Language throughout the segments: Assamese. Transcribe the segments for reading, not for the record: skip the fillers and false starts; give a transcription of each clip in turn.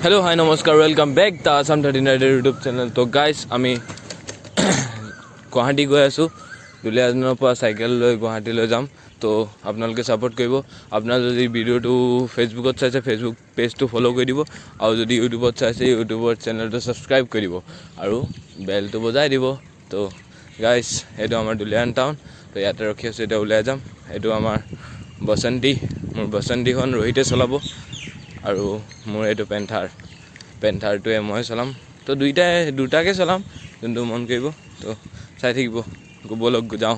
Hello, hi, namaskar, welcome back to Assam 39 YouTube channel. So guys, আমি Guwahati গৈ আছো Duliajanৰ পৰা সাইকেল লৈ Guwahati লৈ যাম তো আপোনালোকে সাপোৰ্ট কৰিব আপোনাৰ যদি ভিডিওটো ফেসবুকত চাইছে ফেসবুক পেজটো ফলো কৰি দিব আৰু যদি ইউটিউবত চাইছে ইউটিউবৰ চেনেলটো সাবস্ক্ৰাইব কৰি দিব আৰু বেলটো বজাই দিব তো গাইস এটো আমাৰ Duliajan টাউন তো ইয়াতে ৰখি আছো এটা ওলাই যাম এটো আমাৰ বসন্তি মোৰ বসন্তিখন ৰহিতে চলাব আৰু মোৰ এটো পেন্থাৰটোৱে মই চলাম তো দুটাকে চলাম যোনটো মন কৰিব তো চাই থাকিব বলক যাও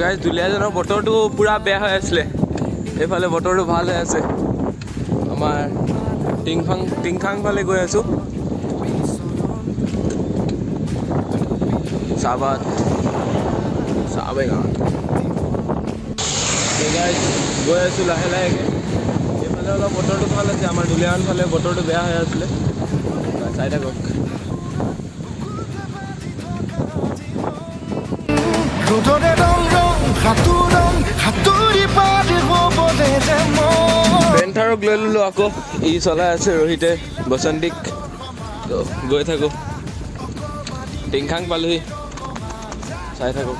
guys Duliajanৰ বতৰটো পুৰা বেয়া হৈ আছিল এফালে বতৰটো ভাল হৈ আছে আমাৰ টিংখাং ফালে গৈ আছো সাবে গাঁও guys গৈ আছো লাহে লাহেকে এফালে অলপ বতৰটো ভাল আছে আমাৰ Duliajan ফালে বতৰটো বেয়া হৈ আছিল চাই থাকক পেন্থাৰক লৈ ললো আকৌ ই চলাই আছে ৰহিতে বসন্তিক তো গৈ থাকো টিংখাং পালোহি চাই থাকো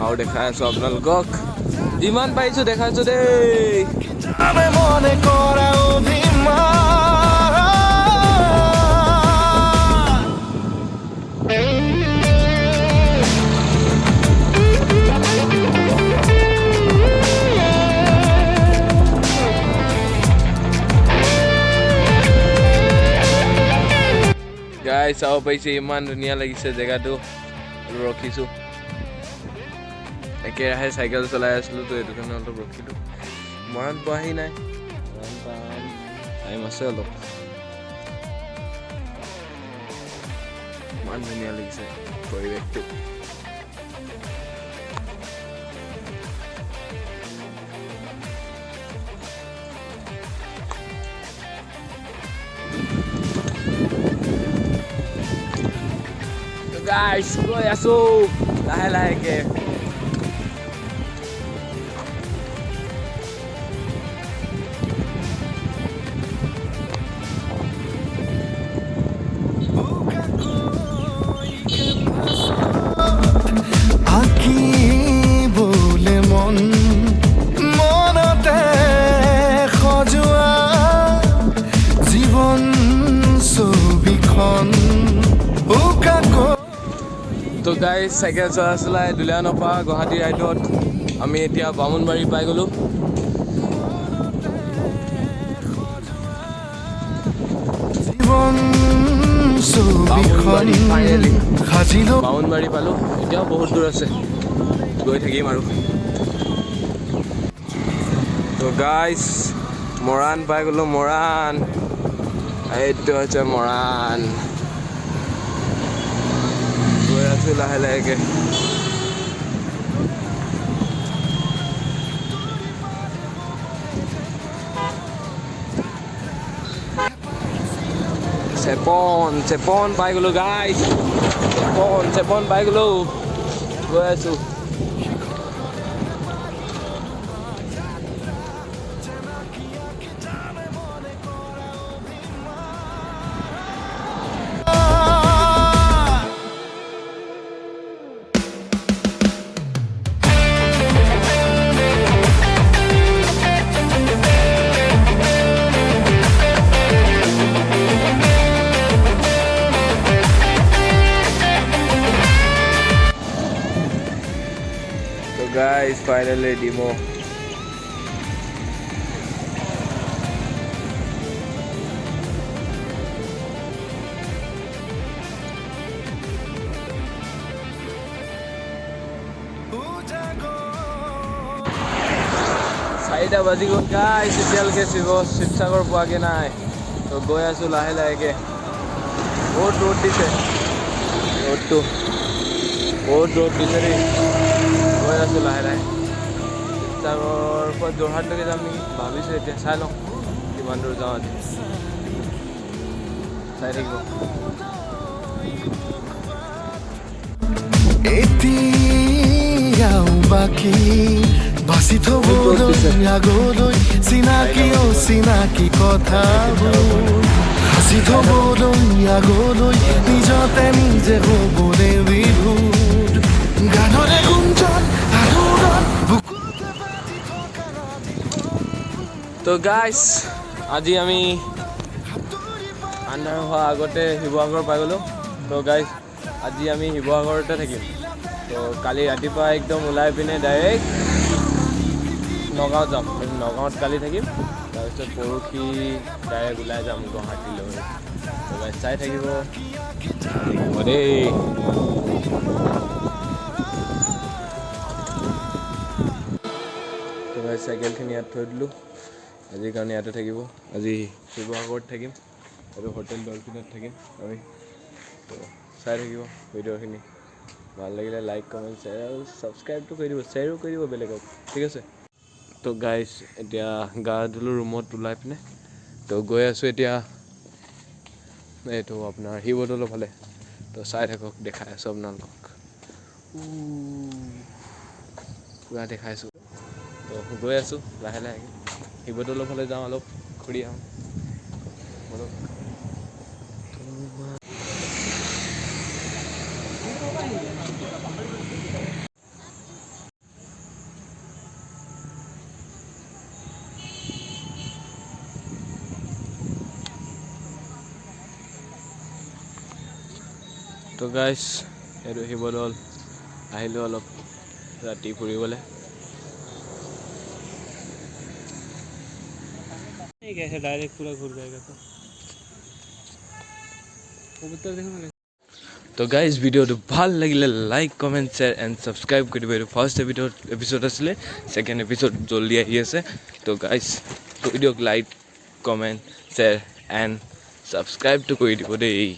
আৰু দেখাই আছো আপোনালোকক যিমান পাইছো দেখাইছো দেই মনে কৰা গাইস চাও পাইছে ইমান ধুনীয়া লাগিছে জেগাটো ৰখিছো একেৰাহে সাইকেল চলাই আছিলো তো এটো কাৰণে অলপ ৰখিলো মৰণ পাহি নাই মৰণ পাম টাইম আছে অলপ ইমান ধুনীয়া লাগিছে পৰিৱেশটো guys goi aso lahe ke aki bole monate khojua jibon sobikhon তো গাইস সাইকেল চলাই Duliajanৰ পৰা গুৱাহাটী ৰাইডত আমি এতিয়া বামুণবাৰী পাই গলো বামুণবাৰী পালো এতিয়াও বহুত দূৰ আছে গৈ থাকিম আৰু তো গাইস মৰাণ পাই গলো মৰাণ এইটো হৈছে মৰাণ লাহে লাহেকে চেপন পাই গলো গাইস চেপন পাই গলো গৈ আছো guys finally demo 4টা বাজি গ'ল গাইছ এতিয়ালৈকে শিৱসাগৰ পোৱাগৈ নাই তো গৈ আছোঁ লাহে লাহেকৈ বহুত ৰ'দ দিছে ৰ'দটো বহুত ৰ'দ দিছে দেই গৈ আছোঁ লাহে লাহে শিৱসাগৰৰ পৰা যোৰহাটলৈকে যাম নেকি ভাবিছোঁ এতিয়া চাই লওঁ কিমান দূৰ যাওঁ আজি চাই থাকিব এতিয়াও বাকী বাচি থবলৈ আগলৈ চিনাকি অচিনাকি কথাবোৰ সাঁচি থবলৈ আগলৈ নিজতে নিজে হ'বলৈ বিভোৰ গানৰে গুঞ্জন আলোড়ন তো গাইছ আজি আমি আন্ধাৰ হোৱা আগতে শিৱসাগৰ পাই গ'লোঁ তো গাইছ আজি আমি শিৱসাগৰতে থাকিম তো কালি ৰাতিপুৱা একদম ওলাই পিনে ডাইৰেক্ট নগাঁৱত যাম নগাঁৱত কালি থাকিম তাৰপিছত পৰহি ডাইৰেক্ট ওলাই যাম গুৱাহাটীলৈ তো গাইছ চাই থাকিব দেই তো গাইছ চাইকেলখিনি ইয়াত থৈ দিলোঁ আজিৰ কাৰণে ইয়াতে থাকিব আজি শিৱসাগৰত থাকিম আৰু হোটেল ডলফিনত থাকিম আমি তো চাই থাকিব ভিডিঅ'খিনি ভাল লাগিলে লাইক কমেণ্ট শ্বেয়াৰ আৰু ছাবস্ক্ৰাইবটো কৰি দিব শ্বেয়াৰো কৰি দিব বেলেগক ঠিক আছে তো গাইছ এতিয়া গা ধুলোঁ ৰুমত ওলাই পিনে তো গৈ আছোঁ এতিয়া এইটো আপোনাৰ শিৱদৌলৰ ফালে তো চাই থাকক দেখাই আছোঁ আপোনালোকক পূৰা দেখাইছোঁ তো গৈ আছোঁ লাহে লাহে শিৱদৌলৰ ফালে যাওঁ অলপ ঘূৰি আহোঁ তো গাইছ এইটো শিৱদৌল আহিলোঁ অলপ ৰাতি ফুৰিবলৈ कैसे डायरेक्ट पूरा घूर जाएगा तो गाइस वीडियो तो ভাল লাগিলে like comment share and subscribe কৰি দিব ফার্স্ট এপিসোড আছিলে সেকেন্ড এপিসোড জলদি আহি আছে তো গাইস ভিডিওক like comment share and subscribe তো কৰি দিব দেই